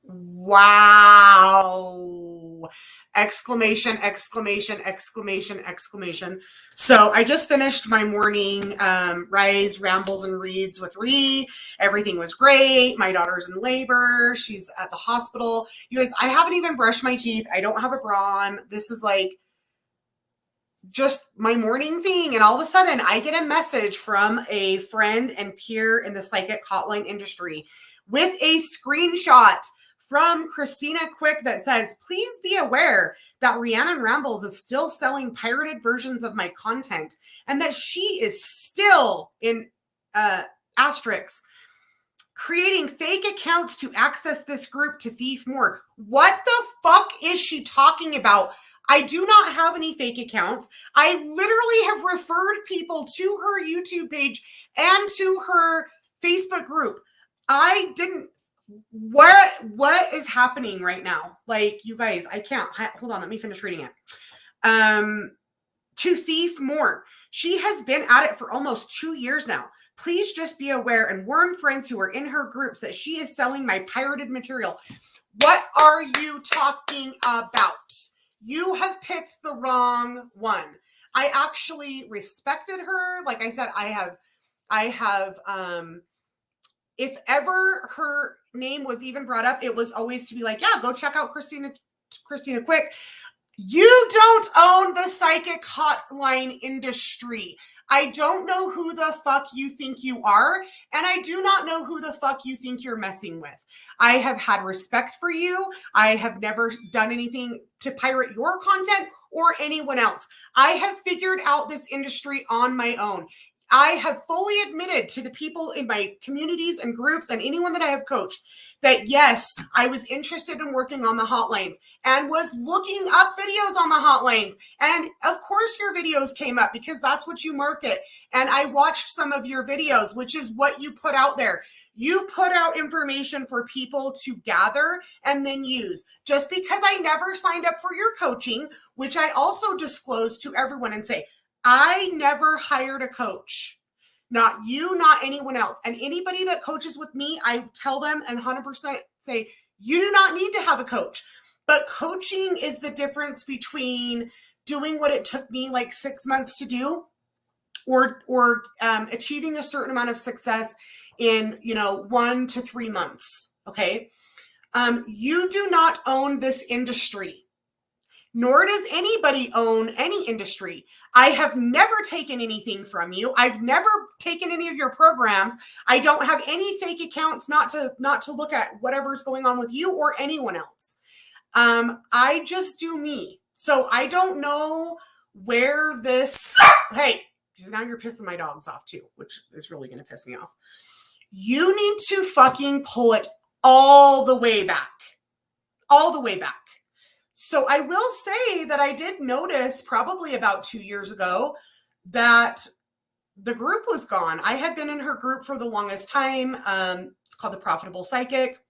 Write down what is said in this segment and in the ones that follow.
Wow. Exclamation, exclamation, exclamation, exclamation. So I just finished my morning Rise, Rambles, and Reads with Ree. Everything was great. My daughter's in labor. She's at the hospital. You guys, I haven't even brushed my teeth. I don't have a bra on. This is like just my morning thing. And all of a sudden I get a message from a friend and peer in the psychic hotline industry with a screenshot from Christina Quick that says, please be aware that Rhiannon Rambles is still selling pirated versions of my content and that she is still in asterisks creating fake accounts to access this group to thief more. What the fuck is she talking about? I do not have any fake accounts. I literally have referred people to her YouTube page and to her Facebook group. I didn't. What is happening right now? Like, you guys, I can't. Hold on, let me finish reading it. To thief more. She has been at it for almost 2 years now. Please just be aware and warn friends who are in her groups that she is selling my pirated material. What are you talking about? You have picked the wrong one. I actually respected her. Like I said, I have, if ever her name was even brought up, it was always to be like, yeah, go check out Christina Quick. You don't own the psychic hotline industry. I don't know who the fuck you think you are, and I do not know who the fuck you think you're messing with. I have had respect for you. I have never done anything to pirate your content or anyone else. I have figured out this industry on my own. I have fully admitted to the people in my communities and groups and anyone that I have coached that, yes, I was interested in working on the hotlines and was looking up videos on the hotlines. And of course your videos came up because that's what you market. And I watched some of your videos, which is what you put out there. You put out information for people to gather and then use. Just because I never signed up for your coaching, which I also disclose to everyone and say, I never hired a coach, not you, not anyone else. And anybody that coaches with me, I tell them and 100% say, you do not need to have a coach. But coaching is the difference between doing what it took me like 6 months to do or achieving a certain amount of success in, 1 to 3 months. Okay. You do not own this industry. Nor does anybody own any industry. I have never taken anything from you. I've never taken any of your programs. I don't have any fake accounts not to look at whatever's going on with you or anyone else. I just do me. So I don't know where this, hey, because now you're pissing my dogs off too, which is really going to piss me off. You need to fucking pull it all the way back. All the way back. So I will say that I did notice probably about 2 years ago that the group was gone. I had been in her group for the longest time. It's called the Profitable Psychic.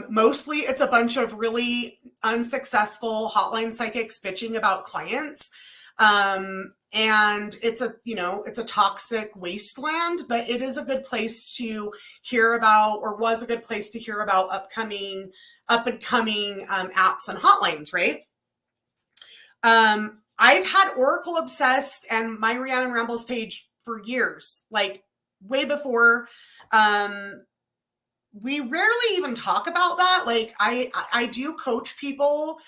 Mostly it's a bunch of really unsuccessful hotline psychics bitching about clients. And it's a toxic wasteland, but it is a good place to hear about, or was a good place to hear about up and coming apps and hotlines, right? I've had Oracle Obsessed and my Rhiannon Rambles page for years, like way before. We rarely even talk about that. Like I do coach people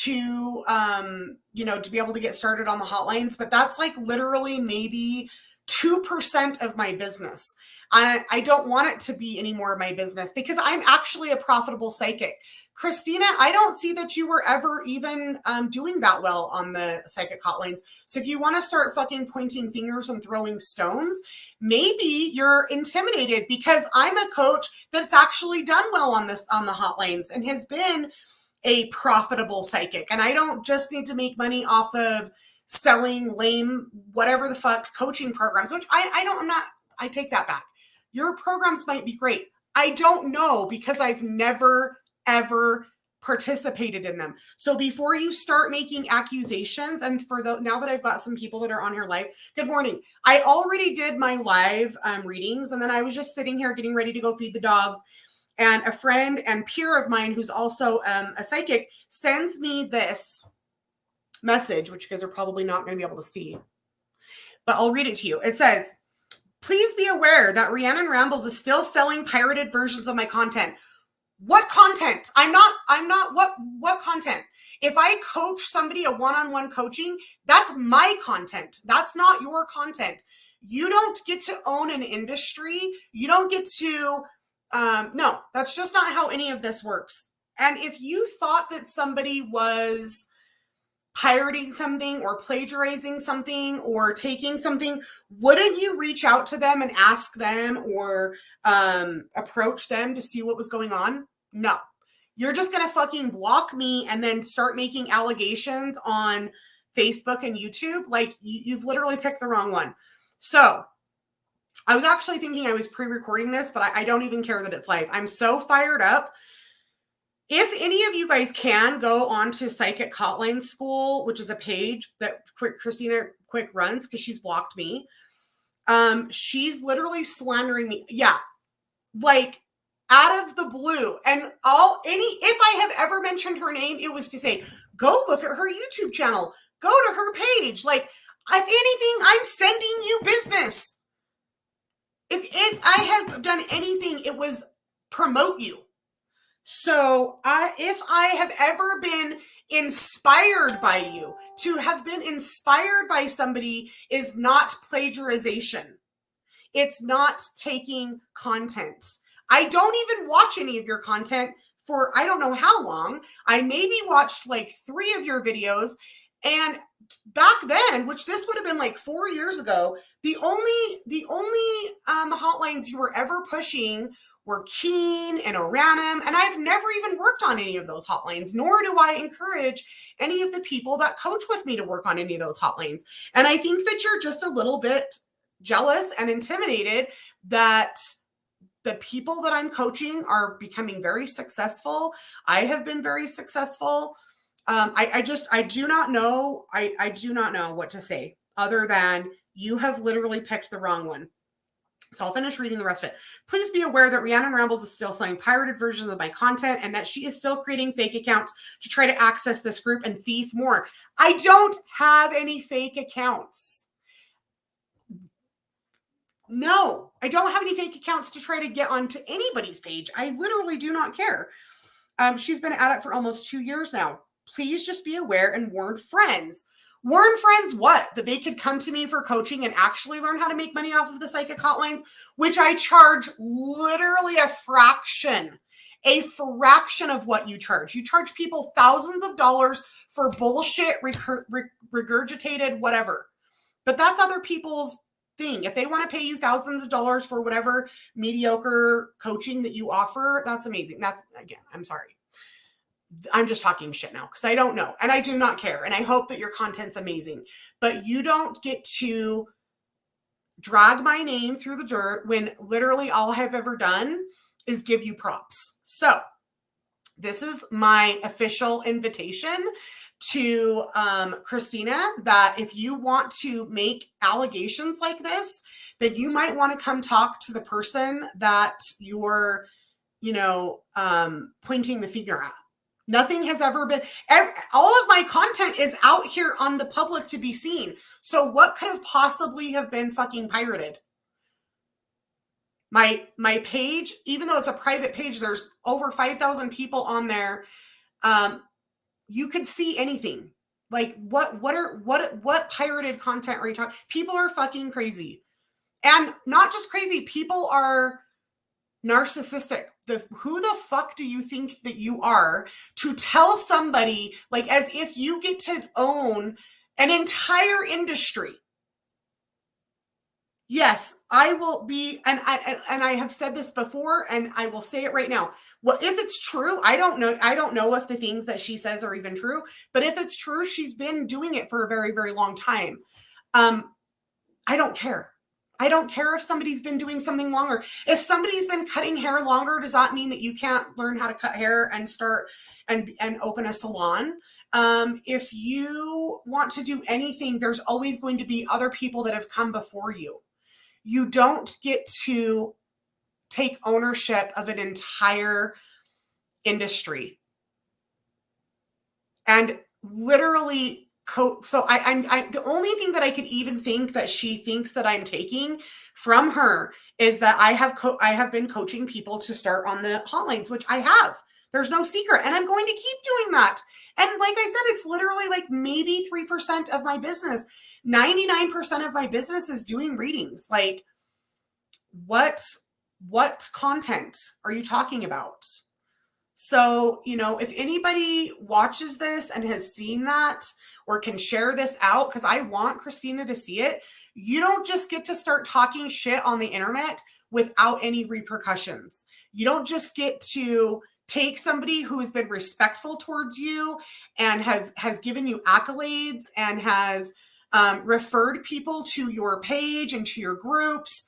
to, to be able to get started on the hotlines, but that's like literally maybe 2% of my business. I don't want it to be any more of my business because I'm actually a profitable psychic. Christina, I don't see that you were ever even doing that well on the psychic hotlines. So if you want to start fucking pointing fingers and throwing stones, maybe you're intimidated because I'm a coach that's actually done well on the hotlines and has been a profitable psychic. And I don't just need to make money off of selling lame, whatever the fuck coaching programs, which I take that back. Your programs might be great. I don't know because I've never, ever participated in them. So before you start making accusations, and now that I've got some people that are on here live, good morning. I already did my live readings, and then I was just sitting here getting ready to go feed the dogs. And a friend and peer of mine who's also a psychic sends me this message, which you guys are probably not going to be able to see, but I'll read it to you. It says, please be aware that Rhiannon Rambles is still selling pirated versions of my content. What content? I'm not, what content? If I coach somebody a one-on-one coaching, that's my content. That's not your content. You don't get to own an industry. You don't get to, no, that's just not how any of this works. And if you thought that somebody was pirating something or plagiarizing something or taking something, wouldn't you reach out to them and ask them or approach them to see what was going on? No. You're just going to fucking block me and then start making allegations on Facebook and YouTube. Like, you've literally picked the wrong one. So I was actually thinking I was pre-recording this, but I don't even care that it's live. I'm so fired up. If any of you guys can go on to Psychic Hotline School, which is a page that Christina Quick runs because she's blocked me. She's literally slandering me. Yeah. Like, out of the blue. And if I have ever mentioned her name, it was to say, go look at her YouTube channel. Go to her page. Like, if anything, I'm sending you business. If I have done anything, it was promote you. So if I have ever been inspired by you, to have been inspired by somebody is not plagiarization. It's not taking content. I don't even watch any of your content for I don't know how long. I maybe watched like 3 of your videos. And back then, which this would have been like 4 years ago, the only hotlines you were ever pushing were Keen and Oranum, and I've never even worked on any of those hotlines, nor do I encourage any of the people that coach with me to work on any of those hotlines. And I think that you're just a little bit jealous and intimidated that the people that I'm coaching are becoming very successful. I have been very successful. I do not know. I do not know what to say other than you have literally picked the wrong one. So I'll finish reading the rest of it. Please be aware that Rhiannon Rambles is still selling pirated versions of my content and that she is still creating fake accounts to try to access this group and thief more. I don't have any fake accounts. No, I don't have any fake accounts to try to get onto anybody's page. I literally do not care. She's been at it for almost 2 years now. Please just be aware and warn friends. Warn friends what? That they could come to me for coaching and actually learn how to make money off of the psychic hotlines, which I charge literally a fraction of what you charge. You charge people thousands of dollars for bullshit, regurgitated, whatever. But that's other people's thing. If they want to pay you thousands of dollars for whatever mediocre coaching that you offer, that's amazing. That's, again, I'm sorry. I'm just talking shit now because I don't know. And I do not care. And I hope that your content's amazing. But you don't get to drag my name through the dirt when literally all I've ever done is give you props. So this is my official invitation to Christina, that if you want to make allegations like this, then you might want to come talk to the person that you're, pointing the finger at. Nothing has ever been, all of my content is out here on the public to be seen. So what could have possibly have been fucking pirated? My page, even though it's a private page, there's over 5,000 people on there. You could see anything. Like what pirated content are you talking? People are fucking crazy. And not just crazy, people are narcissistic. Who the fuck do you think that you are to tell somebody, like, as if you get to own an entire industry? Yes, I will be, and I have said this before, and I will say it right now. Well, if it's true, I don't know if the things that she says are even true, but if it's true, she's been doing it for a very, very long time. I don't care. I don't care if somebody's been doing something longer. If somebody's been cutting hair longer, does that mean that you can't learn how to cut hair and start and open a salon? If you want to do anything, there's always going to be other people that have come before you. You don't get to take ownership of an entire industry and literally so I'm the only thing that I could even think that she thinks that I'm taking from her is that I have been coaching people to start on the hotlines, which I have. There's no secret, and I'm going to keep doing that. And like I said, it's literally like maybe 3% of my business. 99% of my business is doing readings. Like, what content are you talking about? So, if anybody watches this and has seen that or can share this out, because I want Christina to see it, you don't just get to start talking shit on the internet without any repercussions. You don't just get to take somebody who has been respectful towards you and has given you accolades and has referred people to your page and to your groups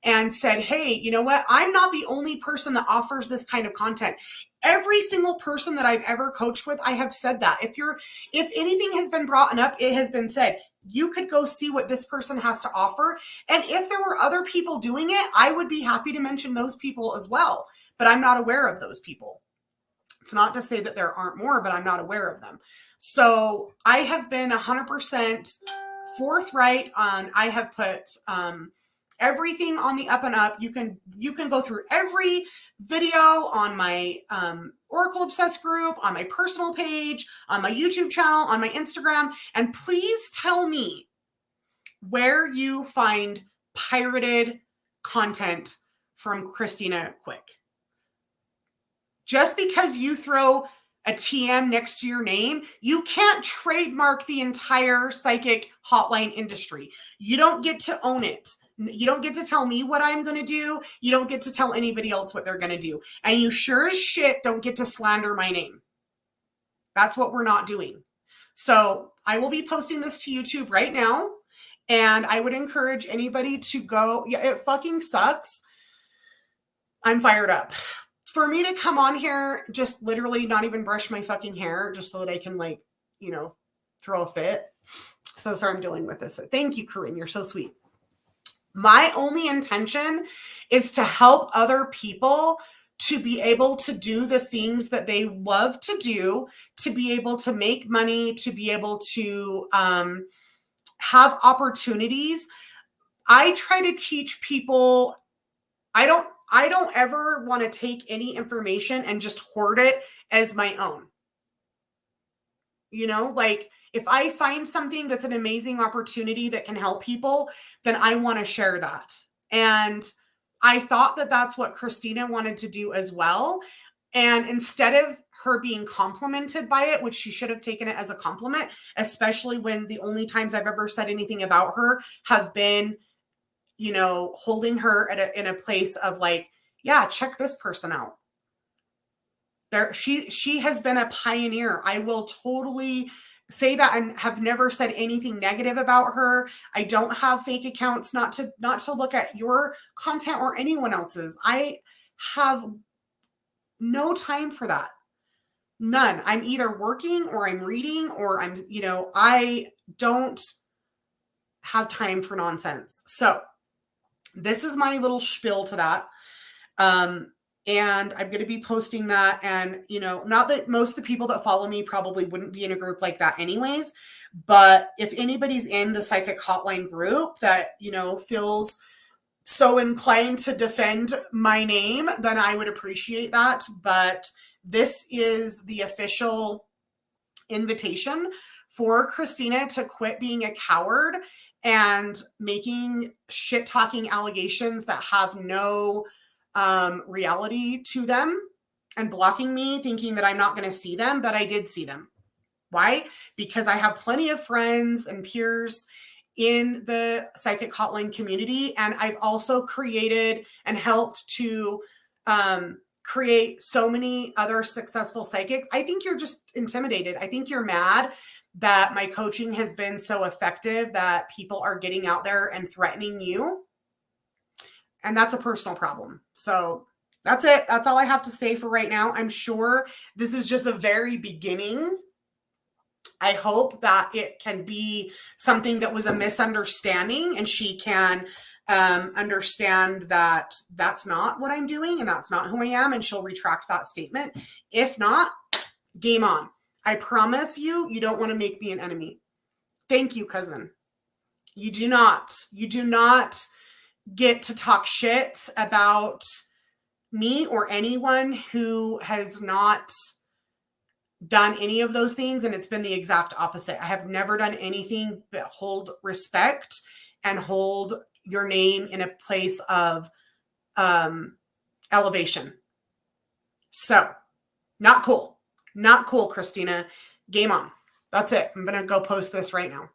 and said, hey, you know what? I'm not the only person that offers this kind of content. Every single person that I've ever coached with, I have said that. If anything has been brought up, it has been said, you could go see what this person has to offer. And if there were other people doing it, I would be happy to mention those people as well. But I'm not aware of those people. It's not to say that there aren't more, but I'm not aware of them. So I have been 100% forthright on, I have put everything on the up and up. You can go through every video on my Oracle Obsessed group, on my personal page, on my YouTube channel, on my Instagram, and please tell me where you find pirated content from Christina Quick. Just because you throw a TM next to your name, you can't trademark the entire psychic hotline industry. You don't get to own it. You don't get to tell me what I'm going to do. You don't get to tell anybody else what they're going to do. And you sure as shit don't get to slander my name. That's what we're not doing. So I will be posting this to YouTube right now. And I would encourage anybody to go. Yeah, it fucking sucks. I'm fired up. For me to come on here, just literally not even brush my fucking hair just so that I can throw a fit. So sorry I'm dealing with this. Thank you, Corinne. You're so sweet. My only intention is to help other people to be able to do the things that they love to do, to be able to make money, to be able to have opportunities. I try to teach people. I don't ever want to take any information and just hoard it as my own. If I find something that's an amazing opportunity that can help people, then I want to share that. And I thought that that's what Christina wanted to do as well. And instead of her being complimented by it, which she should have taken it as a compliment, especially when the only times I've ever said anything about her have been, holding her in a place of like, yeah, check this person out. She has been a pioneer. I will totally say that and have never said anything negative about her. I don't have fake accounts, not to look at your content or anyone else's. I have no time for that. None. I'm either working or I'm reading or I don't have time for nonsense. So this is my little spiel to that. And I'm going to be posting that. And, not that most of the people that follow me probably wouldn't be in a group like that anyways, but if anybody's in the Psychic Hotline group that, feels so inclined to defend my name, then I would appreciate that. But this is the official invitation for Christina to quit being a coward and making shit-talking allegations that have no reality to them and blocking me, thinking that I'm not going to see them, but I did see them. Why? Because I have plenty of friends and peers in the Psychic Hotline community, and I've also created and helped to create so many other successful psychics. I think you're just intimidated. I think you're mad that my coaching has been so effective that people are getting out there and threatening you. And that's a personal problem. So that's it. That's all I have to say for right now. I'm sure this is just the very beginning. I hope that it can be something that was a misunderstanding and she can understand that that's not what I'm doing and that's not who I am, and she'll retract that statement. If not, game on. I promise you, you don't want to make me an enemy. Thank you, cousin. You do not get to talk shit about me or anyone who has not done any of those things. And it's been the exact opposite. I have never done anything but hold respect and hold your name in a place of elevation. So not cool. Not cool, Christina. Game on. That's it. I'm going to go post this right now.